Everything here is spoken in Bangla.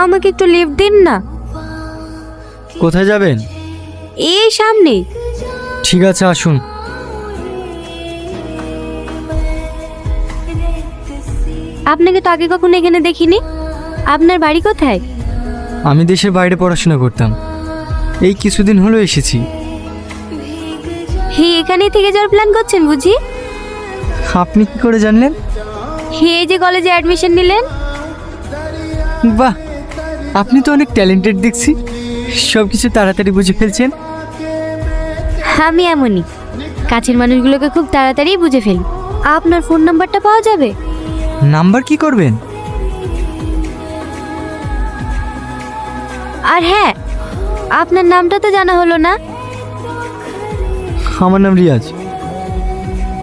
আমাকে একটু লিফট দিন না। কোথায় যাবেন? এই সামনে। ঠিক আছে, আসুন। আপনাকে তো আগে কখনো এখানে দেখিনি। আপনার বাড়ি কোথায়? আমি দেশের বাইরে পড়াশোনা করতাম, এই কিছুদিন হলো এসেছি। হে, এখানেই থেকে যাওয়ার প্ল্যান করছেন বুঝি? আপনি কি করে জানলেন? হে, এই যে কলেজে অ্যাডমিশন নিলেন। বাহ, আপনি তো অনেক ট্যালেন্টেড দেখছি, সব কিছু তাড়াতাড়ি বুঝে ফেলছেন। আমি এমনই, কাছের মানুষগুলোকে খুব তাড়াতাড়ি বুঝে ফেলি। আপনার ফোন নাম্বারটা পাওয়া যাবে? নাম্বার কি করবেন? আর হ্যাঁ, আপনার নামটা তো জানা হলো না। আমার নাম রিয়াজ।